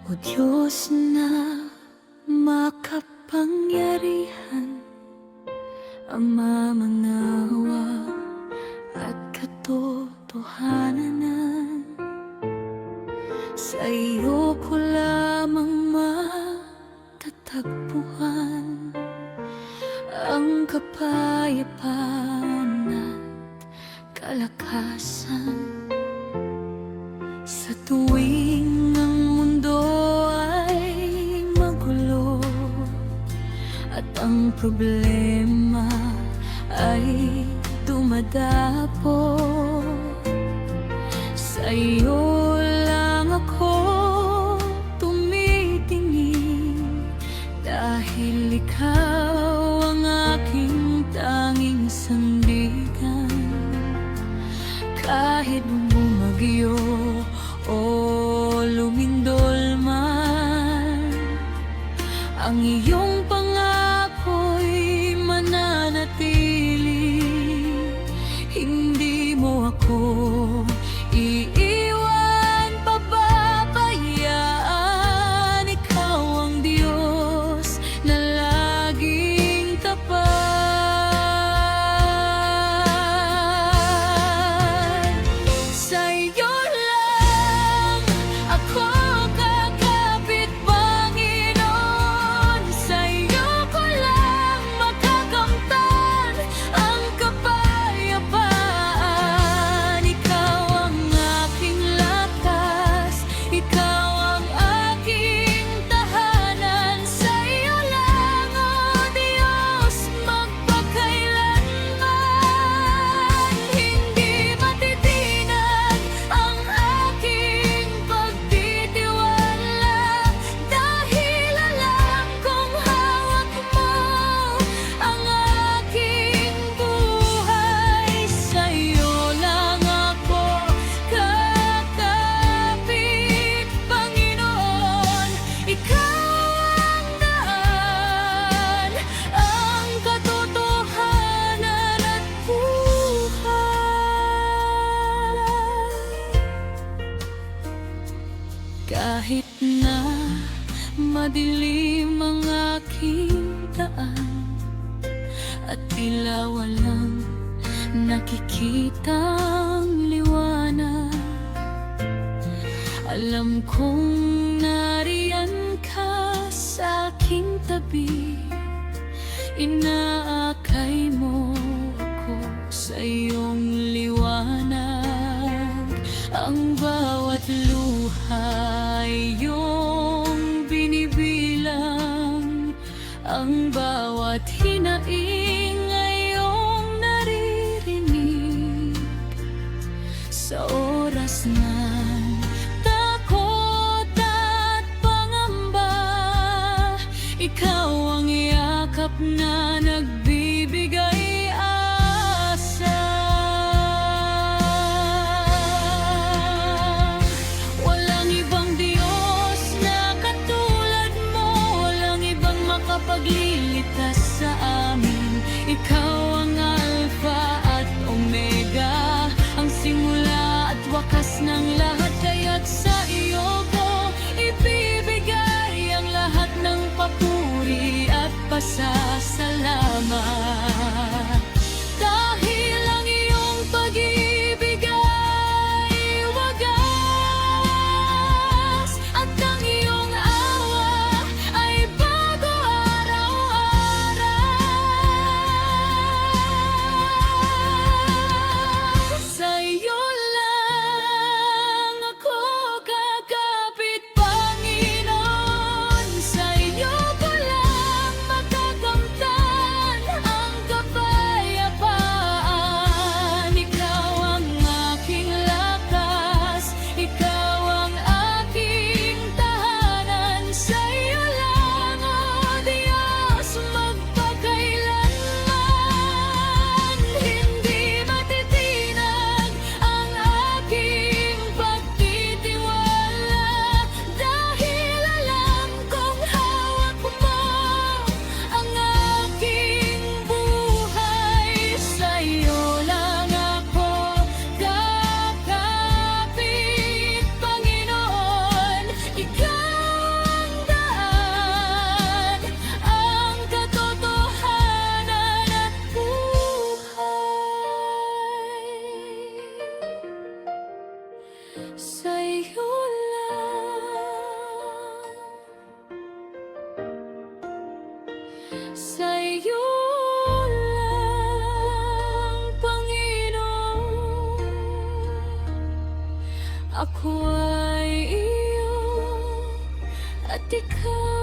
O Diyos na makapangyarihan, Ama, manawa at katotohanan. Sa iyo ko lamang matatagpuan ang kapayapaan at kalakasan. Sa tuwing ang mundo ay magulo at ang problema ay dumadapo, sa iyo lang ako tumitingin, dahil ikaw ang aking tanging sandigan. Kahit bumagyo o lumindol man, ang iyong pangako'y mananatili. Hindi mo ako iiwan, pababayaan. Ikaw ang Diyos na laging tapat. Sa iyo lang ako kakapit, Panginoon. Sa iyo ko lang makakamtan ang kapayapaan. Ikaw ang aking lakas, ikaw ang aking tahanan. Sa iyo lang, O Diyos, magpakailanman. Hindi matitinag ang aking pagtitiwala, dahil alam kong hawak mo ang aking buhay. Sa iyo lang ako kakapit, Panginoon. Ikaw ang daan, ang katotohanan at buhay. Kahit na madilim ang aking daan at tila walang nakikitang liwanag, alam kong nariyan ka sa aking tabi. Inaakay mo ako sa iyong liwanag. Ang bawat luha ay iyong binibilang, ang bawat hinaing ay iyong naririnig. Sa oras ng takot at pangamba, ikaw ang yakap na nagbibigay asa. Walang ibang Diyos na katulad mo, walang ibang makapagliligtas sa amin. Ako ay iyo at ikaw